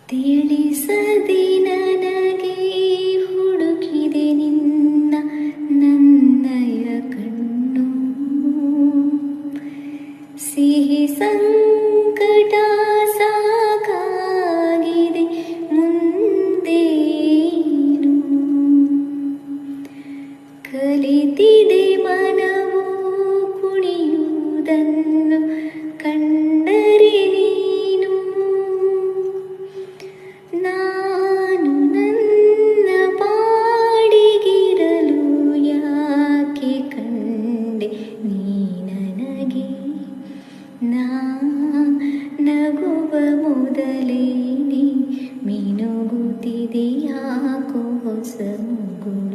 ತಿಳಿಸದೆ ನನಗೆ ಹುಡುಕಿದೆ ನಿನ್ನ ನನ್ನಯ ಕಣ್ಣು. ಸಿಹಿ ಸಂಕಟ ಸಾಕಾಗಿದೆ ಮುಂದೇನು. ಕಲಿತಿದೆ ಮನವು ಕುಣಿಯುವುದನ್ನು ಕಂಡರೆ ನೀನು. ನಾನು ನನ್ನ ಪಾಡಿಗಿರಲು ಯಾಕೆ ಕಂಡೆ ನೀ ನನಗೆ. ನಾ ನಗುವ ಮೊದಲೇ ನೀ ಮಿನುಗುತ್ತಿದೆ ಯಾಕೋ ಹೊಸ ಮಗು.